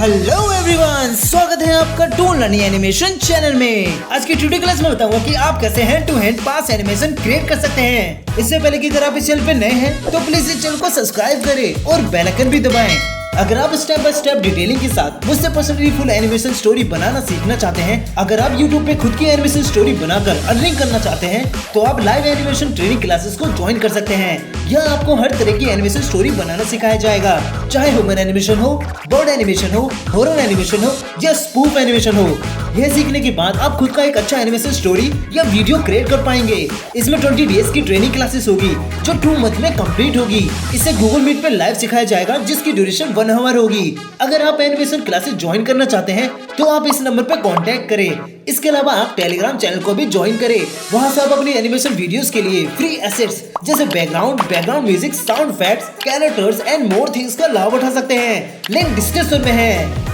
Hello everyone, स्वागत है आपका टूल लर्निंग एनिमेशन चैनल में। आज की ट्यूटोरियल क्लास में बताऊंगा कि आप कैसे hand to hand pass animation create कर सकते हैं। इससे पहले कि अगर आप इस चैनल पे नए हैं तो प्लीज इस चैनल को सब्सक्राइब करें और बेल आइकन भी दबाएं। अगर आप स्टेप बाय स्टेप डिटेलिंग के साथ मुझसे पर्सनली फुल एनिमेशन स्टोरी बनाना सीखना चाहते हैं, अगर आप YouTube पे खुद की एनिमेशन स्टोरी बनाकर अर्निंग करना चाहते हैं, तो आप लाइव एनिमेशन ट्रेनिंग क्लासेस को ज्वाइन कर सकते हैं। यहाँ आपको हर तरह की एनिमेशन स्टोरी बनाना सिखाया जाएगा, चाहे ह्यूमन एनिमेशन हो, बर्ड एनिमेशन हो, हॉरर एनिमेशन हो या स्पूफ एनिमेशन हो। यह सीखने के बाद आप खुद का एक अच्छा एनिमेशन स्टोरी या वीडियो क्रिएट कर पाएंगे। इसमें 20 डेज की ट्रेनिंग क्लासेस होगी जो 2 मंथ में कंप्लीट होगी। इसे गूगल मीट पे लाइव सिखाया जाएगा जिसकी ड्यूरेशन 1 आवर होगी। अगर आप एनिमेशन क्लासेस ज्वाइन करना चाहते हैं तो आप इस नंबर पर कांटेक्ट करें। इसके अलावा आप टेलीग्राम चैनल को भी ज्वाइन करें। वहां से आप अपनी एनिमेशन वीडियोस के लिए फ्री एसेट्स जैसे background music, sound effects, characters and more things का लाभ उठा सकते हैं। लिंक डिस्क्रिप्शन में है।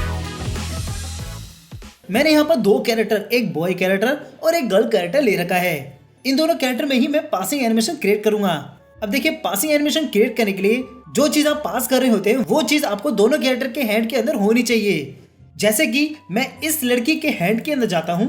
मैंने यहाँ पर 2 कैरेक्टर, एक बॉय कैरेक्टर और एक गर्ल कैरेक्टर ले रखा है। इन दोनों कैरेक्टर में ही मैं पासिंग एनिमेशन क्रिएट करूंगा। अब देखिए, पासिंग एनिमेशन क्रिएट करने के लिए जो चीज आप पास कर रहे होते हैं वो चीज आपको दोनों कैरेक्टर के हैंड के अंदर होनी चाहिए। जैसे कि मैं इस लड़की के हैंड के अंदर जाता हूं,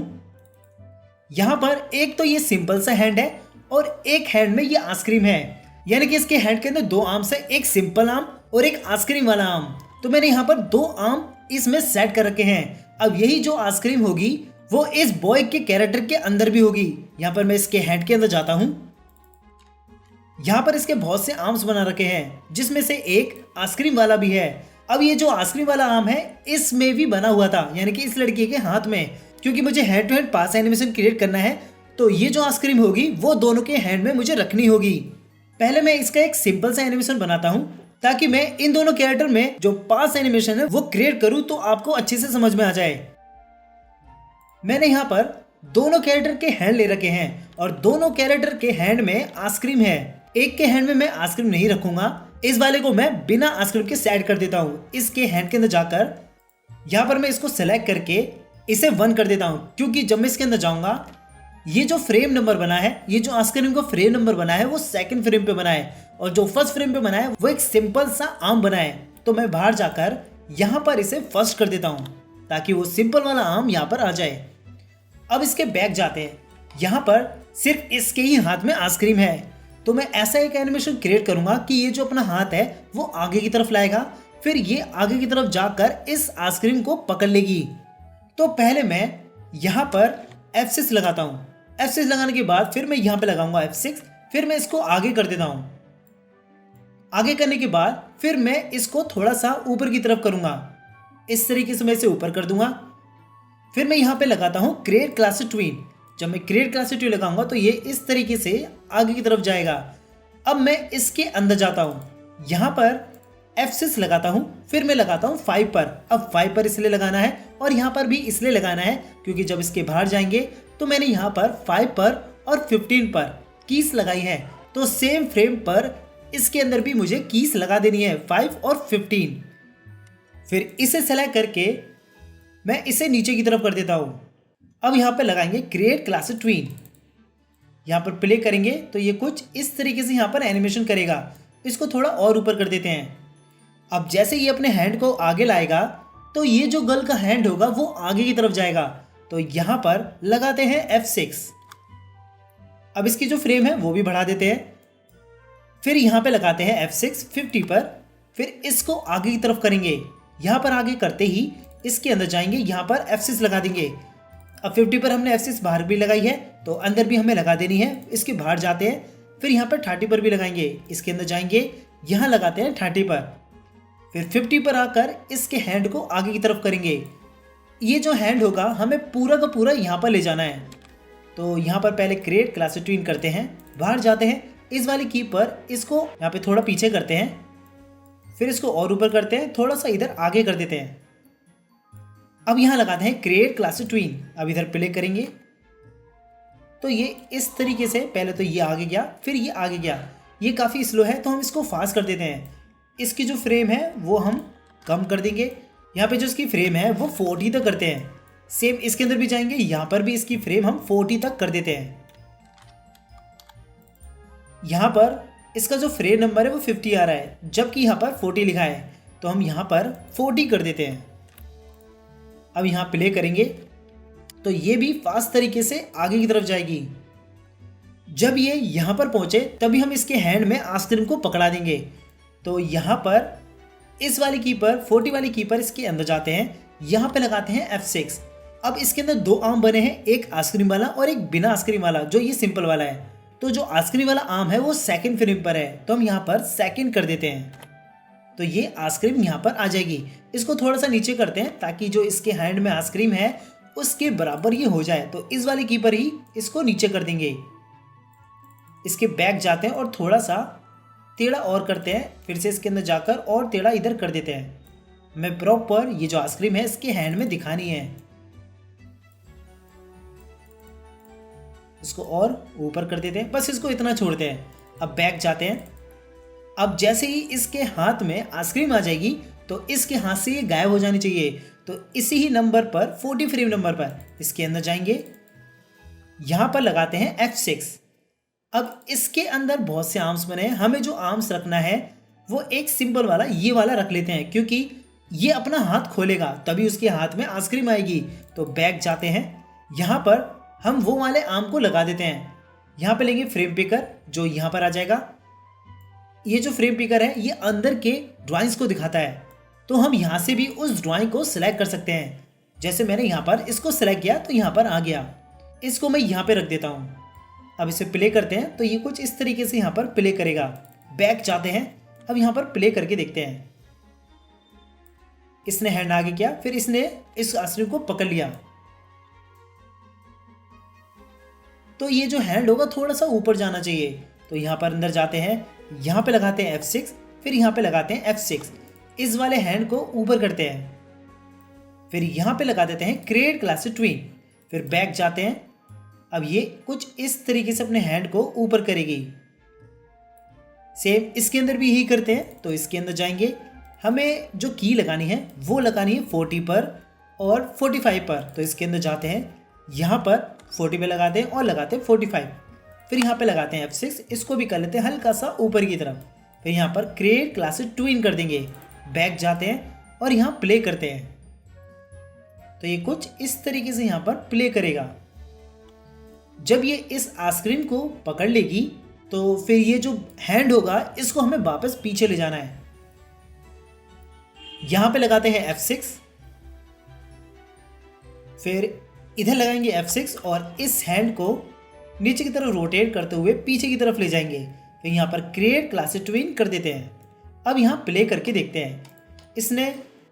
यहाँ पर एक तो ये सिंपल सा हैंड है और एक हैंड में ये आइसक्रीम है, यानी कि इसके हैंड के अंदर 2 आर्म है, एक सिंपल आर्म और एक आइसक्रीम वाला आर्म। तो मैंने यहाँ पर 2 आर्म इसमें सेट कर रखे हैं। अब यही जो आइसक्रीम होगी वो इस बॉय के कैरेक्टर के अंदर भी होगी। यहाँ पर मैं इसके हैंड के अंदर जाता हूँ, यहाँ पर इसके बहुत से आर्म्स बना रखे हैं जिसमें से एक आइसक्रीम वाला भी है। अब ये जो आइसक्रीम वाला आर्म है इसमें भी बना हुआ था, यानी कि इस लड़की के हाथ में। क्योंकि मुझे hand to hand pass animation create करना है तो ये जो आइसक्रीम होगी वो दोनों के हैंड में मुझे रखनी होगी। पहले मैं इसका एक सिंपल सा एनिमेशन बनाता हूँ ताकि मैं इन दोनों कैरेक्टर में जो पास एनिमेशन है वो क्रिएट करूँ तो आपको अच्छे से समझ में आ जाए। मैंने यहाँ पर दोनों कैरेक्टर के हैंड ले रखे हैं और दोनों कैरेक्टर के हैंड में आइसक्रीम है। एक के हैंड में मैं आइसक्रीम नहीं रखूंगा, इस वाले को मैं बिना आइसक्रीम के सेट कर देता हूँ। इसके हैंड के अंदर जाकर यहाँ पर मैं इसको सेलेक्ट करके इसे 1 कर देता हूँ, क्योंकि जब मैं इसके अंदर जाऊंगा ये जो फ्रेम नंबर बना है, ये जो आइसक्रीम का फ्रेम नंबर बना है वो 2nd फ्रेम पे बना है और जो 1st फ्रेम पे बना है वो एक सिंपल सा आर्म बना है। तो मैं बाहर जाकर यहाँ पर इसे 1st कर देता हूँ ताकि वो सिंपल वाला आर्म यहाँ पर आ जाए। अब इसके बैक जाते हैं, यहाँ पर सिर्फ इसके ही हाथ में आइसक्रीम है। तो मैं ऐसा एक एनिमेशन क्रिएट करूंगा कि ये जो अपना हाथ है वो आगे की तरफ लाएगा, फिर ये आगे की तरफ जाकर इस आइसक्रीम को पकड़ लेगी। तो पहले मैं यहाँ पर F6 लगाता हूँ। F6 लगाने के बाद फिर मैं यहाँ पे लगाऊंगा F6, फिर मैं इसको आगे कर देता हूँ। आगे करने के बाद फिर मैं इसको थोड़ा सा ऊपर की तरफ करूंगा, इस तरीके से मैं इसे ऊपर कर दूंगा। फिर मैं यहाँ पे लगाता हूँ क्रिएट क्लास ट्विन। जब मैं क्रिएट क्लास ट्विन लगाऊंगा तो ये इस तरीके से आगे की तरफ जाएगा। अब मैं इसके अंदर जाता हूँ, यहाँ पर F6 लगाता हूँ, फिर मैं लगाता हूँ 5 पर। अब 5 पर इसलिए लगाना है और यहाँ पर भी इसलिए लगाना है क्योंकि जब इसके बाहर जाएंगे तो मैंने यहाँ पर 5 पर और 15 पर कीज लगाई है, तो सेम फ्रेम पर इसके अंदर भी मुझे कीज लगा देनी है 5 और 15। फिर इसे सेलेक्ट करके मैं इसे नीचे की तरफ कर देता हूँ। अब यहाँ पर लगाएंगे क्रिएट क्लास ट्विन। यहाँ पर प्ले करेंगे तो ये कुछ इस तरीके से यहाँ पर एनिमेशन करेगा। इसको थोड़ा और ऊपर कर देते हैं। अब जैसे ये अपने हैंड को आगे लाएगा तो ये जो गर्ल का हैंड होगा वो आगे की तरफ जाएगा। तो यहाँ पर लगाते हैं F6। अब इसकी जो फ्रेम है वो भी बढ़ा देते हैं। फिर यहाँ पे लगाते हैं F6 50 पर, फिर इसको आगे की तरफ करेंगे। यहाँ पर आगे करते ही इसके अंदर जाएंगे, यहाँ पर F6 लगा देंगे। अब 50 पर हमने F6 बाहर भी लगाई है तो अंदर भी हमें लगा देनी है। इसके बाहर जाते हैं, फिर यहाँ पर 30 पर भी लगाएंगे। इसके अंदर जाएंगे, यहाँ लगाते हैं 30 पर, फिर 50 पर आकर इसके हैंड को आगे की तरफ करेंगे। ये जो हैंड होगा हमें पूरा का पूरा यहाँ पर ले जाना है। तो यहाँ पर पहले क्रिएट क्लास ट्विन करते हैं, बाहर जाते हैं, इस वाली की पर इसको यहाँ पे थोड़ा पीछे करते हैं, फिर इसको और ऊपर करते हैं, थोड़ा सा इधर आगे कर देते हैं। अब यहाँ लगाते हैं क्रिएट क्लास ट्विन। अब इधर प्ले करेंगे तो ये इस तरीके से, पहले तो ये आगे गया फिर ये आगे गया। ये काफ़ी स्लो है तो हम इसको फास्ट कर देते हैं। इसकी जो फ्रेम है वो हम कम कर देंगे। यहाँ पे जो इसकी फ्रेम है वो 40 तक करते हैं। सेम इसके अंदर भी जाएंगे, यहाँ पर भी इसकी फ्रेम हम 40 तक कर देते हैं। यहाँ पर इसका जो फ्रेम नंबर है वो 50 आ रहा है, जबकि यहाँ पर 40 लिखा है, तो हम यहाँ पर 40 कर देते हैं। अब यहाँ प्ले करेंगे तो ये भी फास्ट तरीके से आगे की तरफ जाएगी। जब ये यहाँ पर पहुंचे तभी हम इसके हैंड में आइसक्रीम को पकड़ा देंगे। तो यहाँ पर इस वाली की पर 40 वाली की पर इसके अंदर जाते हैं, यहाँ पे लगाते हैं F6। अब इसके अंदर दो आम बने हैं, एक आइसक्रीम वाला और एक बिना आइसक्रीम वाला, जो ये सिंपल वाला है। तो जो आइसक्रीम वाला आम है वो सेकंड फ्रेम पर है, तो हम यहाँ पर सेकंड कर देते हैं। तो ये आइसक्रीम यहाँ पर आ जाएगी। इसको थोड़ा सा नीचे करते हैं ताकि जो इसके हैंड में आइसक्रीम है उसके बराबर ये हो जाए। तो इस वाली की पर ही इसको नीचे कर देंगे। इसके बैक जाते हैं और थोड़ा सा टेढ़ा और करते हैं, फिर से इसके अंदर जाकर और टेढ़ा इधर कर देते हैं। मैं प्रॉपर ये जो आइसक्रीम है इसके हैंड में दिखानी है। इसको और ऊपर कर देते हैं, बस इसको इतना छोड़ते हैं। अब बैक जाते हैं। अब जैसे ही इसके हाथ में आइसक्रीम आ जाएगी तो इसके हाथ से ये गायब हो जानी चाहिए। तो इसी ही नंबर पर 40 फ्रेम नंबर पर इसके अंदर जाएंगे, यहां पर लगाते हैं F6। अब इसके अंदर बहुत से आर्म्स बने हैं, हमें जो आर्म्स रखना है वो एक सिंपल वाला ये वाला रख लेते हैं, क्योंकि ये अपना हाथ खोलेगा तभी उसके हाथ में आइसक्रीम आएगी। तो बैक जाते हैं, यहाँ पर हम वो वाले आर्म को लगा देते हैं। यहाँ पे लेंगे फ्रेम पिकर, जो यहाँ पर आ जाएगा। ये जो फ्रेम पिकर है ये अंदर के ड्राइंग्स को दिखाता है, तो हम यहाँ से भी उस ड्राइंग को सिलेक्ट कर सकते हैं। जैसे मैंने यहाँ पर इसको सिलेक्ट किया तो यहाँ पर आ गया। इसको मैं यहाँ पे रख देता हूँ। अब इसे प्ले करते हैं तो ये कुछ इस तरीके से यहाँ पर प्ले करेगा। बैक जाते हैं, अब यहाँ पर प्ले करके देखते हैं। इसने हैंड आगे किया, फिर इसने इस आइसक्रीम को पकड़ लिया। तो ये जो हैंड होगा थोड़ा सा ऊपर जाना चाहिए। तो यहाँ पर अंदर जाते हैं, यहाँ पे लगाते हैं F6, फिर यहाँ पे लगाते हैं F6। इस वाले हैंड को ऊपर करते हैं, फिर यहाँ पे लगा देते हैं क्रिएट क्लास ट्विन। फिर बैक जाते हैं। अब ये कुछ इस तरीके से अपने हैंड को ऊपर करेगी। सेम इसके अंदर भी यही करते हैं। तो इसके अंदर जाएंगे, हमें जो की लगानी है वो लगानी है 40 पर और 45 पर। तो इसके अंदर जाते हैं, यहाँ पर 40 पे लगाते हैं और लगाते हैं 45। फिर यहाँ पे लगाते हैं F6, इसको भी कर लेते हैं हल्का सा ऊपर की तरफ। फिर यहाँ पर क्रिएट क्लास ट्विन कर देंगे। बैक जाते हैं और यहाँ प्ले करते हैं। तो ये कुछ इस तरीके से यहाँ पर प्ले करेगा। जब ये इस आइसक्रीम को पकड़ लेगी तो फिर ये जो हैंड होगा इसको हमें वापस पीछे ले जाना है। यहां पे लगाते हैं F6, फिर इधर लगाएंगे F6 और इस हैंड को नीचे की तरफ रोटेट करते हुए पीछे की तरफ ले जाएंगे। फिर यहाँ पर क्रिएट क्लास ट्विन कर देते हैं। अब यहाँ प्ले करके देखते हैं। इसने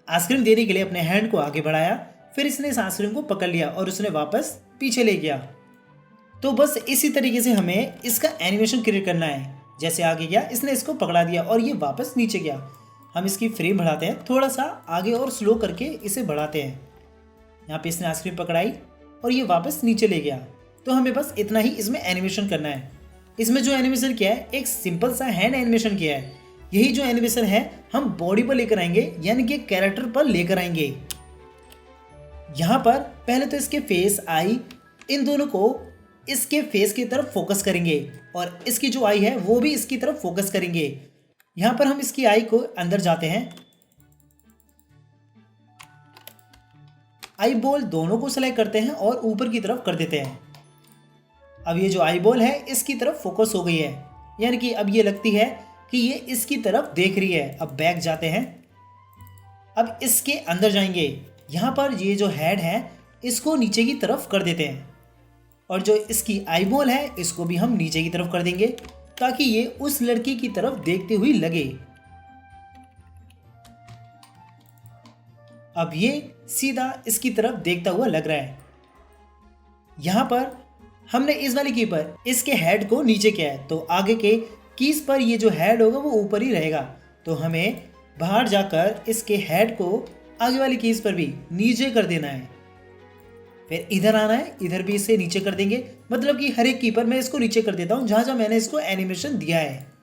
आइसक्रीम देने के लिए अपने हैंड को आगे बढ़ाया, फिर इसने इस आइसक्रीम को पकड़ लिया और उसने वापस पीछे ले गया। तो बस इसी तरीके से हमें इसका एनिमेशन क्रिएट करना है। जैसे आगे गया, इसने इसको पकड़ा दिया और ये वापस नीचे गया। हम इसकी फ्रेम बढ़ाते हैं, थोड़ा सा आगे और स्लो करके इसे बढ़ाते हैं। यहाँ पे इसने आइसक्रीम पकड़ाई और ये वापस नीचे ले गया। तो हमें बस इतना ही इसमें एनिमेशन करना है। इसमें जो एनिमेशन किया है एक सिंपल सा हैंड एनिमेशन किया है। यही जो एनिमेशन है हम बॉडी पर लेकर आएंगे, यानी कि कैरेक्टर पर लेकर आएंगे। यहाँ पर पहले तो इसके फेस, आई, इन दोनों को इसके फेस की तरफ फोकस करेंगे और इसकी जो आई है वो भी इसकी तरफ फोकस करेंगे। यहां पर हम इसकी आई को अंदर जाते हैं, आई बॉल दोनों को सेलेक्ट करते हैं और ऊपर की तरफ कर देते हैं। अब ये जो आई बॉल है इसकी तरफ फोकस हो गई है, यानी कि अब ये लगती है कि ये इसकी तरफ देख रही है। अब बैक जाते हैं, अब इसके अंदर जाएंगे। यहां पर ये जो हेड है इसको नीचे की तरफ कर देते हैं और जो इसकी आई बॉल है इसको भी हम नीचे की तरफ कर देंगे ताकि ये उस लड़की की तरफ देखते हुए लगे। अब ये सीधा इसकी तरफ देखता हुआ लग रहा है। यहां पर हमने इस वाली की पर इसके हेड को नीचे किया है, तो आगे के कीज पर ये जो हेड होगा वो ऊपर ही रहेगा। तो हमें बाहर जाकर इसके हेड को आगे वाली कीज पर भी नीचे कर देना है। फिर इधर आना है, इधर भी इसे नीचे कर देंगे। मतलब कि हर एक की पर मैं इसको नीचे कर देता हूं जहां जहां मैंने इसको एनिमेशन दिया है।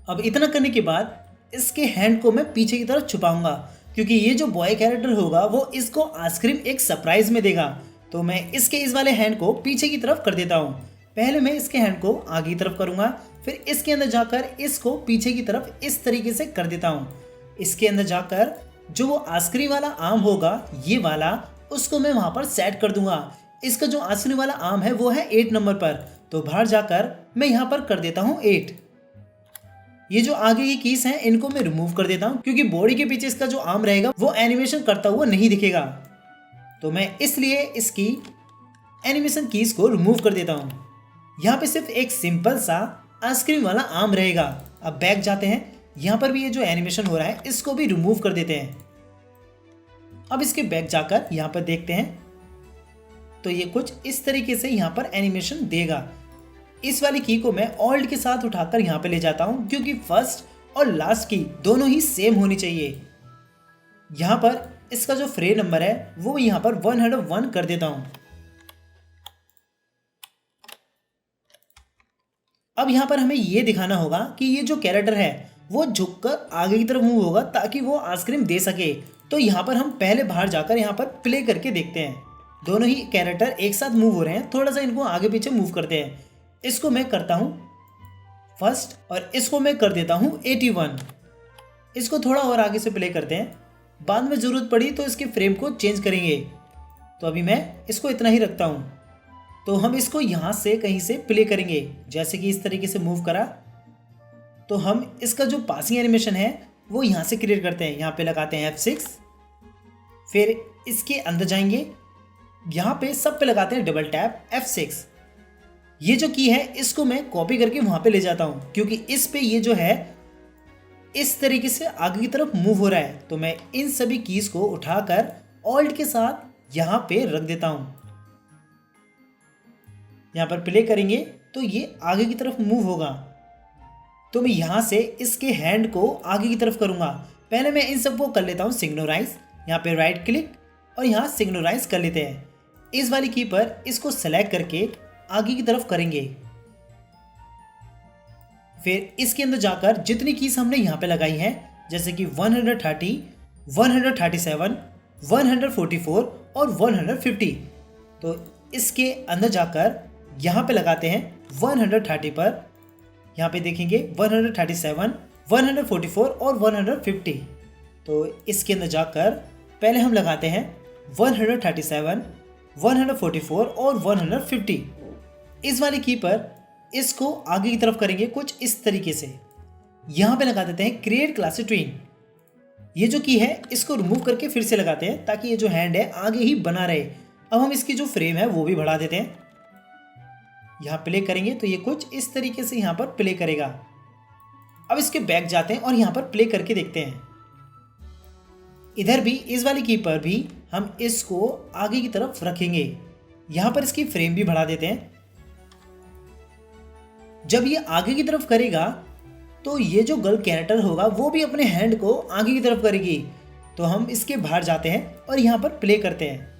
अब इतना करने के बाद इसके हैंड को मैं पीछे की तरफ छुपाऊंगा, क्योंकि ये जो बॉय कैरेक्टर होगा वो इसको आइसक्रीम एक सरप्राइज में देगा। तो मैं इसके इस वाले हैंड को पीछे की तरफ कर देता हूँ। पहले मैं इसके हैंड को आगे की तरफ करूंगा, फिर इसके अंदर जाकर इसको पीछे की तरफ इस तरीके से कर देता हूँ। इसके अंदर जाकर जो वो आइसक्रीम वाला आर्म होगा ये वाला, उसको मैं वहां पर सेट कर दूंगा। इसका जो आइसक्रीम वाला आर्म है वो है 8 नंबर पर, तो बाहर जाकर मैं यहाँ पर कर देता हूँ 8। ये जो आगे की कीज हैं इनको मैं रिमूव कर देता हूँ, क्योंकि बॉडी के पीछे इसका जो आर्म रहेगा वो एनिमेशन करता हुआ नहीं दिखेगा। तो मैं इसलिए इसकी एनिमेशन कीज को रिमूव कर देता हूँ। यहाँ पे सिर्फ एक सिंपल सा आइसक्रीम वाला आर्म रहेगा। अब बैक जाते हैं, यहाँ पर भी ये जो एनिमेशन हो रहा है इसको भी रिमूव कर देते हैं। अब इसके बैक जाकर यहाँ पर देखते हैं तो ये कुछ इस तरीके से यहाँ पर एनिमेशन देगा। इस वाली की को मैं ऑल्ट के साथ उठाकर यहाँ पे ले जाता हूँ, क्योंकि फर्स्ट और लास्ट की दोनों ही सेम होनी चाहिए। यहाँ पर इसका जो फ्रेम नंबर है वो यहाँ पर 101 कर देता हूँ। अब यहाँ पर हमें ये दिखाना होगा कि ये जो कैरेक्टर है वो झुककर आगे की तरफ मूव होगा ताकि वो आइसक्रीम दे सके। तो यहाँ पर हम पहले बाहर जाकर यहाँ पर प्ले करके देखते हैं। दोनों ही कैरेक्टर एक साथ मूव हो रहे हैं, थोड़ा सा इनको आगे पीछे मूव करते हैं। इसको मैं करता हूँ फर्स्ट और इसको मैं कर देता हूँ 81। इसको थोड़ा और आगे से प्ले करते हैं, बाद में ज़रूरत पड़ी तो इसके फ्रेम को चेंज करेंगे। तो अभी मैं इसको इतना ही रखता हूँ। तो हम इसको यहाँ से कहीं से प्ले करेंगे, जैसे कि इस तरीके से मूव करा। तो हम इसका जो पासिंग एनिमेशन है वो यहाँ से क्रिएट करते हैं। यहाँ पे लगाते हैं F6, फिर इसके अंदर जाएंगे, यहाँ पे सब पे लगाते हैं डबल टैप F6। ये जो की है इसको मैं कॉपी करके वहाँ पे ले जाता हूँ, क्योंकि इस पे ये जो है इस तरीके से आगे की तरफ मूव हो रहा है। तो मैं इन सभी कीज को उठाकर ऑल्ट के साथ यहाँ पे रख देता हूँ। यहाँ पर प्ले करेंगे तो ये आगे की तरफ मूव होगा। तो मैं यहाँ से इसके हैंड को आगे की तरफ करूँगा। पहले मैं इन सबको कर लेता हूँ सिग्नोराइज। यहाँ पे राइट क्लिक और यहाँ सिग्नोराइज कर लेते हैं। इस वाली की पर इसको सेलेक्ट करके आगे की तरफ करेंगे। फिर इसके अंदर जाकर जितनी कीज हमने यहाँ पे लगाई हैं, जैसे कि 130, 137, 144 और 150, तो इसके अंदर जाकर यहाँ पे लगाते हैं 130 पर। यहाँ पे देखेंगे 137, 144 और 150। तो इसके अंदर जाकर पहले हम लगाते हैं 137, 144 और 150। इस वाली की पर इसको आगे की तरफ करेंगे कुछ इस तरीके से। यहाँ पे लगा देते हैं क्रिएट क्लास ट्विन। ये जो की है इसको रिमूव करके फिर से लगाते हैं ताकि ये जो हैंड है आगे ही बना रहे। अब हम इसकी जो फ्रेम है वो भी बढ़ा देते हैं। यहाँ प्ले करेंगे तो ये कुछ इस तरीके से यहाँ पर प्ले करेगा। अब इसके बैक जाते हैं और यहाँ पर प्ले करके देखते हैं। इधर भी इस वाली की पर भी हम इसको आगे की तरफ रखेंगे। यहाँ पर इसकी फ्रेम भी बढ़ा देते हैं। जब ये आगे की तरफ करेगा तो ये जो गर्ल कैरेक्टर होगा वो भी अपने हैंड को आगे की तरफ करेगी। तो हम इसके बाहर जाते हैं और यहाँ पर प्ले करते हैं।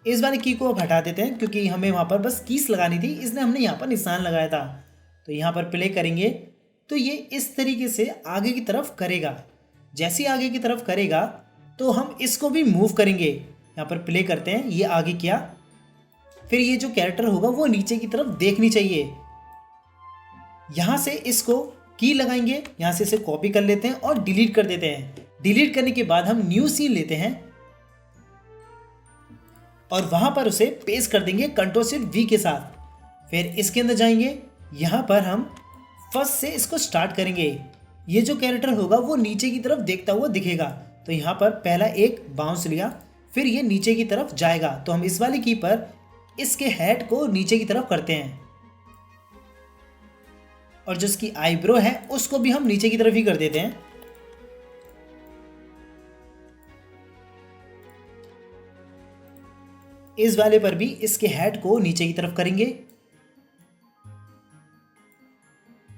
इस वाली की को अब हटा देते हैं क्योंकि हमें वहाँ पर बस कीस लगानी थी, इसलिए हमने यहाँ पर निशान लगाया था। तो यहाँ पर प्ले करेंगे तो ये इस तरीके से आगे की तरफ करेगा। जैसे ही आगे की तरफ करेगा तो हम इसको भी मूव करेंगे। यहाँ पर प्ले करते हैं, ये आगे किया, फिर ये जो कैरेक्टर होगा वो नीचे की तरफ देखनी चाहिए। यहाँ से इसको की लगाएंगे, यहाँ से इसे कॉपी कर लेते हैं और डिलीट कर देते हैं। डिलीट करने के बाद हम न्यू सीन लेते हैं और वहां पर उसे पेस्ट कर देंगे Ctrl+V के साथ। फिर इसके अंदर जाएंगे, यहाँ पर हम फर्स्ट से इसको स्टार्ट करेंगे। ये जो कैरेक्टर होगा वो नीचे की तरफ देखता हुआ दिखेगा। तो यहाँ पर पहला एक बाउंस लिया, फिर ये नीचे की तरफ जाएगा। तो हम इस वाली की पर इसके हेड को नीचे की तरफ करते हैं और जो इसकी आईब्रो है उसको भी हम नीचे की तरफ ही कर देते हैं। इस वाले पर भी इसके हेड को नीचे की तरफ करेंगे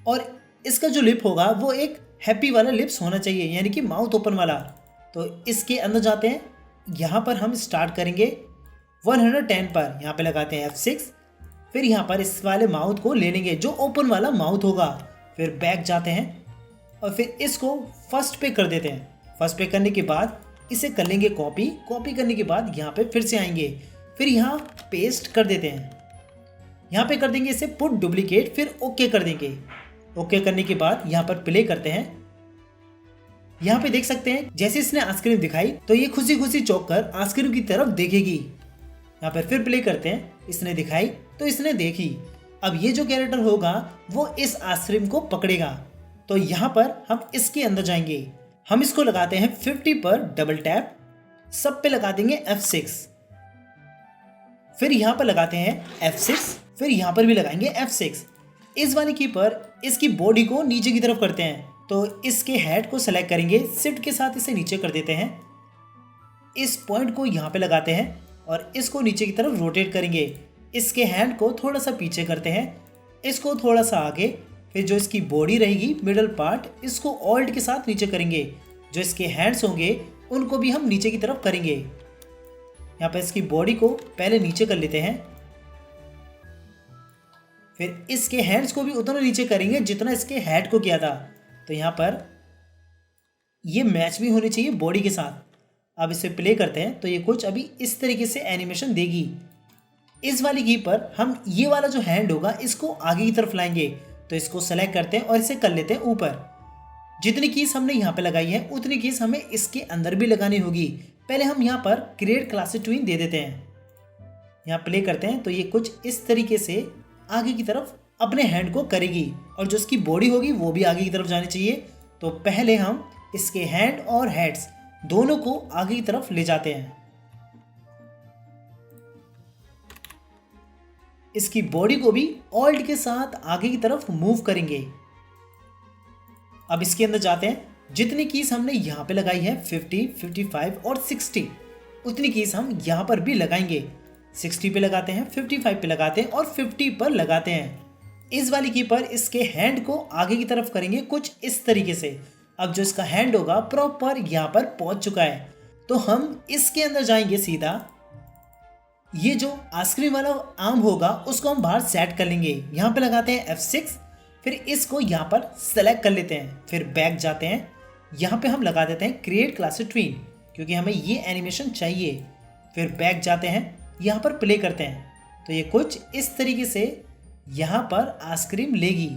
और इसका जो लिप होगा वो एक हैप्पी वाला लिप्स होना चाहिए, यानी कि माउथ ओपन वाला। तो इसके अंदर जाते हैं, यहाँ पर हम स्टार्ट करेंगे 110 पर। यहाँ पे लगाते हैं F6, फिर यहाँ पर इस वाले माउथ को ले लेंगे जो ओपन वाला माउथ होगा। फिर बैक जाते हैं और फिर इसको फर्स्ट पे कर देते हैं। फर्स्ट पे करने के बाद इसे कर लेंगे कॉपी। कॉपी करने के बाद यहाँ पे फिर से आएंगे, फिर यहाँ पेस्ट कर देते हैं। यहाँ पे कर देंगे इसे पुट डुप्लीकेट, फिर ओके कर देंगे। ओके करने के बाद यहाँ पर प्ले करते हैं। यहाँ पे देख सकते हैं जैसे इसने आइसक्रीम दिखाई तो ये खुशी खुशी चौंक कर आइसक्रीम की तरफ देखेगी। यहाँ पर फिर प्ले करते हैं, इसने दिखाई तो इसने देखी। अब ये जो कैरेक्टर होगा वो इस आइसक्रीम को पकड़ेगा। तो यहाँ पर हम इसके अंदर जाएंगे, हम इसको लगाते हैं 50 पर डबल टैप, सब पे लगा देंगे F6, फिर यहाँ पर लगाते हैं F6, फिर यहाँ पर भी लगाएंगे F6। इस वाली की पर इसकी बॉडी को नीचे की तरफ करते हैं, तो इसके हेड को सेलेक्ट करेंगे, शिफ्ट के साथ इसे नीचे कर देते हैं। इस पॉइंट को यहाँ पे लगाते हैं और इसको नीचे की तरफ रोटेट करेंगे। इसके हैंड को थोड़ा सा पीछे करते हैं, इसको थोड़ा सा आगे, फिर जो इसकी बॉडी रहेगी मिडल पार्ट इसको ऑल्ट के साथ नीचे करेंगे। जो इसके हैंड्स होंगे उनको भी हम नीचे की तरफ करेंगे। यहाँ पर इसकी बॉडी को पहले नीचे कर लेते हैं, फिर इसके हैंड्स को भी उतना नीचे करेंगे जितना इसके हेड को किया था। तो यहाँ पर ये मैच भी होनी चाहिए बॉडी के साथ। अब इसे प्ले करते हैं तो ये कुछ अभी इस तरीके से एनिमेशन देगी। इस वाली की पर हम ये वाला जो हैंड होगा इसको आगे की तरफ लाएंगे, तो इसको सेलेक्ट करते हैं और इसे कर लेते हैं ऊपर। जितनी कीज हमने यहाँ पे लगाई है उतनी कीज हमें इसके अंदर भी लगानी होगी। पहले हम यहाँ पर क्रिएट क्लासेस ट्विन दे देते हैं। यहाँ प्ले करते हैं तो ये कुछ इस तरीके से आगे की तरफ अपने हैंड को करेगी और जो इसकी बॉडी होगी वो भी आगे की तरफ जानी चाहिए। तो पहले हम इसके हैंड और हेड्स दोनों को आगे की तरफ ले जाते हैं। इसकी बॉडी को भी ऑल्ट के साथ आगे की तरफ मूव करेंगे। अब इसके अंदर जाते हैं, जितनी कीज हमने यहाँ पे लगाई है 50, 55 और 60 उतनी कीज हम यहाँ पर भी लगाएंगे। 60 पे लगाते हैं, 55 पे लगाते हैं और 50 पर लगाते हैं। इस वाली की पर इसके हैंड को आगे की तरफ करेंगे कुछ इस तरीके से। अब जो इसका हैंड होगा प्रॉपर यहाँ पर पहुंच चुका है, तो हम इसके अंदर जाएंगे सीधा। ये जो आइसक्रीम वाला आर्म होगा उसको हम बाहर सेट कर लेंगे। यहाँ पे लगाते हैं F6, फिर इसको यहाँ पर सेलेक्ट कर लेते हैं, फिर बैक जाते हैं। यहाँ पे हम लगा देते हैं क्रिएट क्लासेस ट्विन, क्योंकि हमें ये एनिमेशन चाहिए। फिर बैक जाते हैं, यहाँ पर प्ले करते हैं तो ये कुछ इस तरीके से यहाँ पर आइसक्रीम लेगी।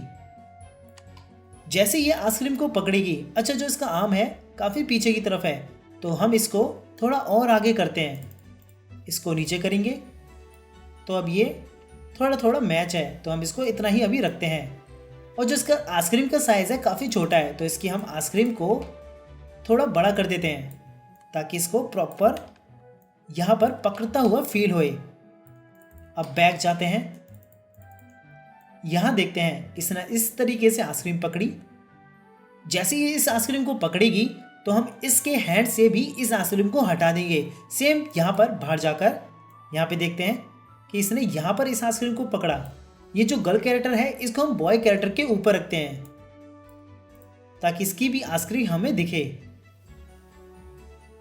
जैसे ये आइसक्रीम को पकड़ेगी, अच्छा जो इसका आर्म है काफ़ी पीछे की तरफ है, तो हम इसको थोड़ा और आगे करते हैं, इसको नीचे करेंगे। तो अब ये थोड़ा थोड़ा मैच है, तो हम इसको इतना ही अभी रखते हैं। और जो इसका आइसक्रीम का साइज़ है काफ़ी छोटा है, तो इसकी हम आइसक्रीम को थोड़ा बड़ा कर देते हैं ताकि इसको प्रॉपर यहाँ पर पकड़ता हुआ फील होए। अब बैक जाते हैं, यहाँ देखते हैं इसने इस तरीके से आइसक्रीम पकड़ी। जैसे ये इस आइसक्रीम को पकड़ेगी तो हम इसके हैंड से भी इस आइसक्रीम को हटा देंगे। सेम यहाँ पर बाहर जाकर यहाँ पे देखते हैं कि इसने यहाँ पर इस आइसक्रीम को पकड़ा। ये जो गर्ल कैरेक्टर है इसको हम बॉय कैरेक्टर के ऊपर रखते हैं ताकि इसकी भी आइसक्रीम हमें दिखे।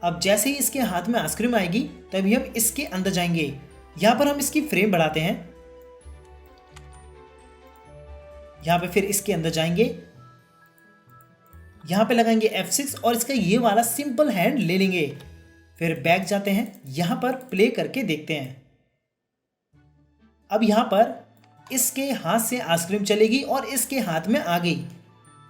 अब जैसे ही इसके हाथ में आइसक्रीम आएगी तभी हम इसके अंदर जाएंगे। यहाँ पर हम इसकी फ्रेम बढ़ाते हैं, यहाँ पे फिर इसके अंदर जाएंगे, यहाँ पे लगाएंगे F6 और इसका ये वाला सिंपल हैंड ले लेंगे। फिर बैक जाते हैं, यहाँ पर प्ले करके देखते हैं। अब यहाँ पर इसके हाथ से आइसक्रीम चलेगी और इसके हाथ में आ गई।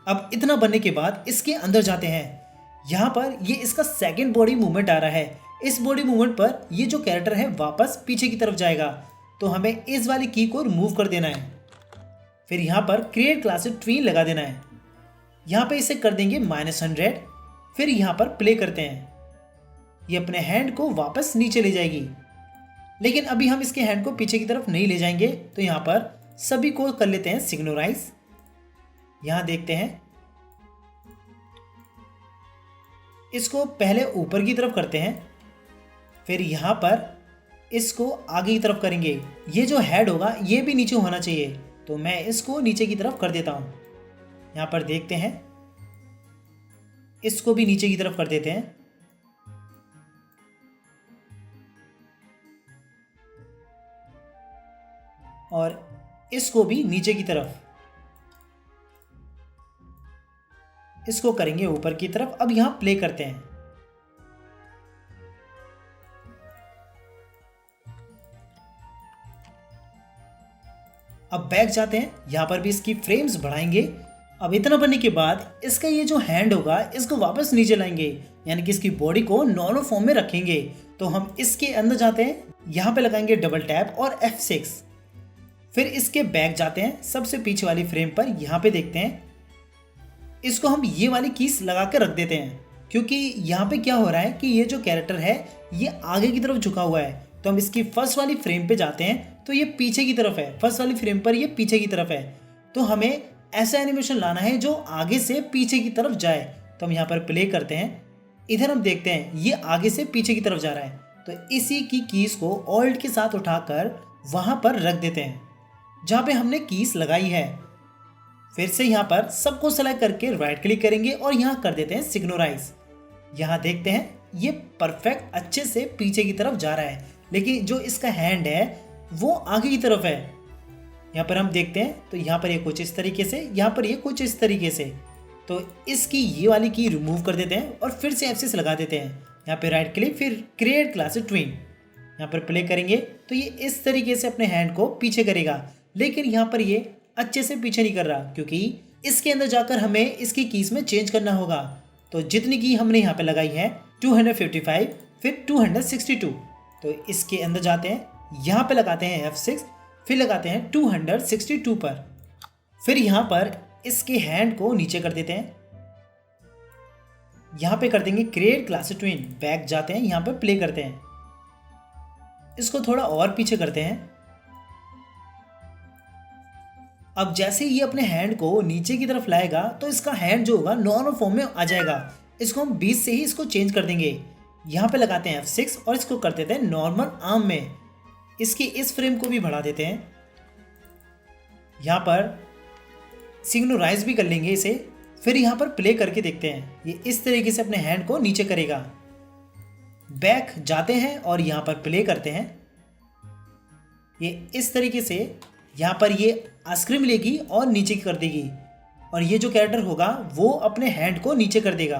अब इतना बनने के बाद इसके अंदर जाते हैं, यहाँ पर ये इसका सेकंड बॉडी मूवमेंट आ रहा है। इस बॉडी मूवमेंट पर ये जो कैरेक्टर है वापस पीछे की तरफ जाएगा, तो हमें इस वाली की को रिमूव कर देना है। फिर यहाँ पर क्रिएट क्लासेस ट्विन लगा देना है। यहाँ पे इसे कर देंगे -100। फिर यहाँ पर प्ले करते हैं, ये अपने हैंड को वापस नीचे ले जाएगी। लेकिन अभी हम इसके हैंड को पीछे की तरफ नहीं ले जाएंगे, तो यहाँ पर सभी को कर लेते हैं सिग्नोराइज। यहाँ देखते हैं, इसको पहले ऊपर की तरफ करते हैं, फिर यहाँ पर इसको आगे की तरफ करेंगे। ये जो हेड होगा ये भी नीचे होना चाहिए, तो मैं इसको नीचे की तरफ कर देता हूँ। यहाँ पर देखते हैं, इसको भी नीचे की तरफ कर देते हैं। और इसको भी नीचे की तरफ। इसको करेंगे ऊपर की तरफ। अब यहाँ प्ले करते हैं। अब बैक जाते हैं, यहाँ पर भी इसकी फ्रेम्स बढ़ाएंगे। अब इतना बनने के बाद इसका ये जो हैंड होगा इसको वापस नीचे लाएंगे, यानी कि इसकी बॉडी को नॉर्मल फॉर्म में रखेंगे। तो हम इसके अंदर जाते हैं, यहाँ पे लगाएंगे डबल टैप और F6। फिर इसके बैक जाते हैं, सबसे पीछे वाली फ्रेम पर यहाँ पे देखते हैं। इसको हम ये वाली कीज लगा के रख देते हैं, क्योंकि यहाँ पे क्या हो रहा है कि ये जो कैरेक्टर है ये आगे की तरफ झुका हुआ है। तो हम इसकी फर्स्ट वाली फ्रेम पे जाते हैं तो ये पीछे की तरफ है, फर्स्ट वाली फ्रेम पर ये पीछे की तरफ है। तो हमें ऐसा एनिमेशन लाना है जो आगे से पीछे की तरफ जाए। तो हम यहाँ पर प्ले करते हैं, इधर हम देखते हैं ये आगे से पीछे की तरफ जा रहा है। तो इसी की कीज को ऑल्ट के साथ उठाकर वहाँ पर रख देते हैं जहाँ पे हमने कीज लगाई है। फिर से यहाँ पर सबको सेलेक्ट करके राइट क्लिक करेंगे और यहाँ कर देते हैं सिग्नोराइज। यहाँ देखते हैं ये परफेक्ट अच्छे से पीछे की तरफ जा रहा है, लेकिन जो इसका हैंड है वो आगे की तरफ है। यहाँ पर हम देखते हैं तो यहाँ पर ये कुछ इस तरीके से, यहाँ पर ये कुछ इस तरीके से। तो इसकी ये वाली की रिमूव कर देते हैं और फिर से F6 लगा देते हैं। यहाँ पे राइट क्लिक, फिर क्रिएट क्लास ट्विन, यहाँ पर प्ले करेंगे तो ये इस तरीके से अपने हैंड को पीछे करेगा। लेकिन यहाँ पर ये अच्छे से पीछे नहीं कर रहा, क्योंकि इसके अंदर जाकर हमें इसकी कीज में चेंज करना होगा। तो जितनी की हमने यहाँ पे लगाई है 255, फिर 262। तो इसके अंदर जाते हैं, यहाँ पे लगाते हैं F6, फिर लगाते हैं 262 पर। फिर यहाँ पर इसके हैंड को नीचे कर देते हैं, यहाँ पे कर देंगे क्रिएट क्लास ट्विन। बैक जाते हैं, यहाँ पे प्ले करते हैं, इसको थोड़ा और पीछे करते हैं। अब जैसे ही ये अपने हैंड को नीचे की तरफ लाएगा तो इसका हैंड जो होगा नॉर्मल फॉर्म में आ जाएगा। इसको हम बीच से ही इसको चेंज कर देंगे। यहाँ पे लगाते हैं F6 और इसको कर देते हैं नॉर्मल आर्म में। इसकी इस फ्रेम को भी बढ़ा देते हैं, यहाँ पर सिग्नोराइज भी कर लेंगे इसे। फिर यहाँ पर प्ले करके देखते हैं, ये इस तरीके से अपने हैंड को नीचे करेगा। बैक जाते हैं और यहाँ पर प्ले करते हैं, ये इस तरीके से यहाँ पर ये आइसक्रीम लेगी और नीचे कर देगी, और ये जो कैरेक्टर होगा वो अपने हैंड को नीचे कर देगा।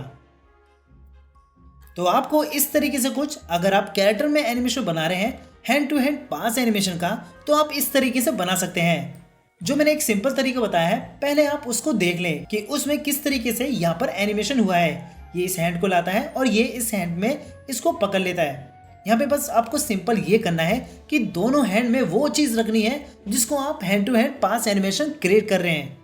तो आपको इस तरीके से कुछ, अगर आप कैरेक्टर में एनिमेशन बना रहे हैं hand to hand pass animation का, तो आप इस तरीके से बना सकते हैं। जो मैंने एक सिंपल तरीका बताया है, पहले आप उसको देख लें कि उसमें किस तरीके से यहाँ पर एनिमेशन हुआ है। ये इस हैंड को लाता है और ये इस हैंड में इसको पकड़ लेता है। यहाँ पे बस आपको सिंपल ये करना है कि दोनों हैंड में वो चीज रखनी है जिसको आप hand to hand pass animation create कर रहे हैं।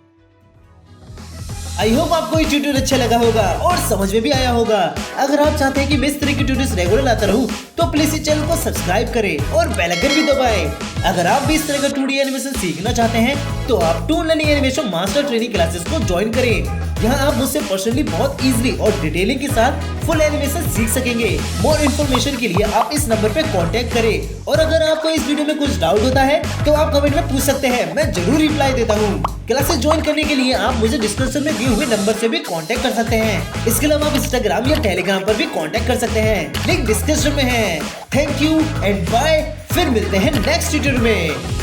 आई होप आपको ये ट्यूटोरियल अच्छा लगा होगा और समझ में भी आया होगा। अगर आप चाहते हैं कि मैं इस तरह की ट्यूटोरियल्स रेगुलर लाता रहूं, तो प्लीज इस चैनल को सब्सक्राइब करें और बेल आइकन भी दबाएं। अगर आप भी इस तरह का 2D एनिमेशन सीखना चाहते हैं तो आप toon learning animation master training classes को ज्वाइन करें। यहाँ आप मुझसे पर्सनली बहुत इजीली और डिटेलिंग के साथ फुल एनिमेशन सीख सकेंगे। मोर इन्फॉर्मेशन के लिए आप इस नंबर पे कांटेक्ट करें। और अगर आपको इस वीडियो में कुछ डाउट होता है तो आप कमेंट में पूछ सकते हैं, मैं जरूर रिप्लाई देता हूँ। क्लासेस ज्वाइन करने के लिए आप मुझे डिस्क्रिप्शन में दिए हुए नंबर से भी कांटेक्ट कर सकते हैं। इसके अलावा आप इंस्टाग्राम या टेलीग्राम पर भी कांटेक्ट कर सकते हैं, लिंक डिस्क्रिप्शन में है। थैंक यू एंड बाय, फिर मिलते हैं नेक्स्ट ट्यूटोरियल में।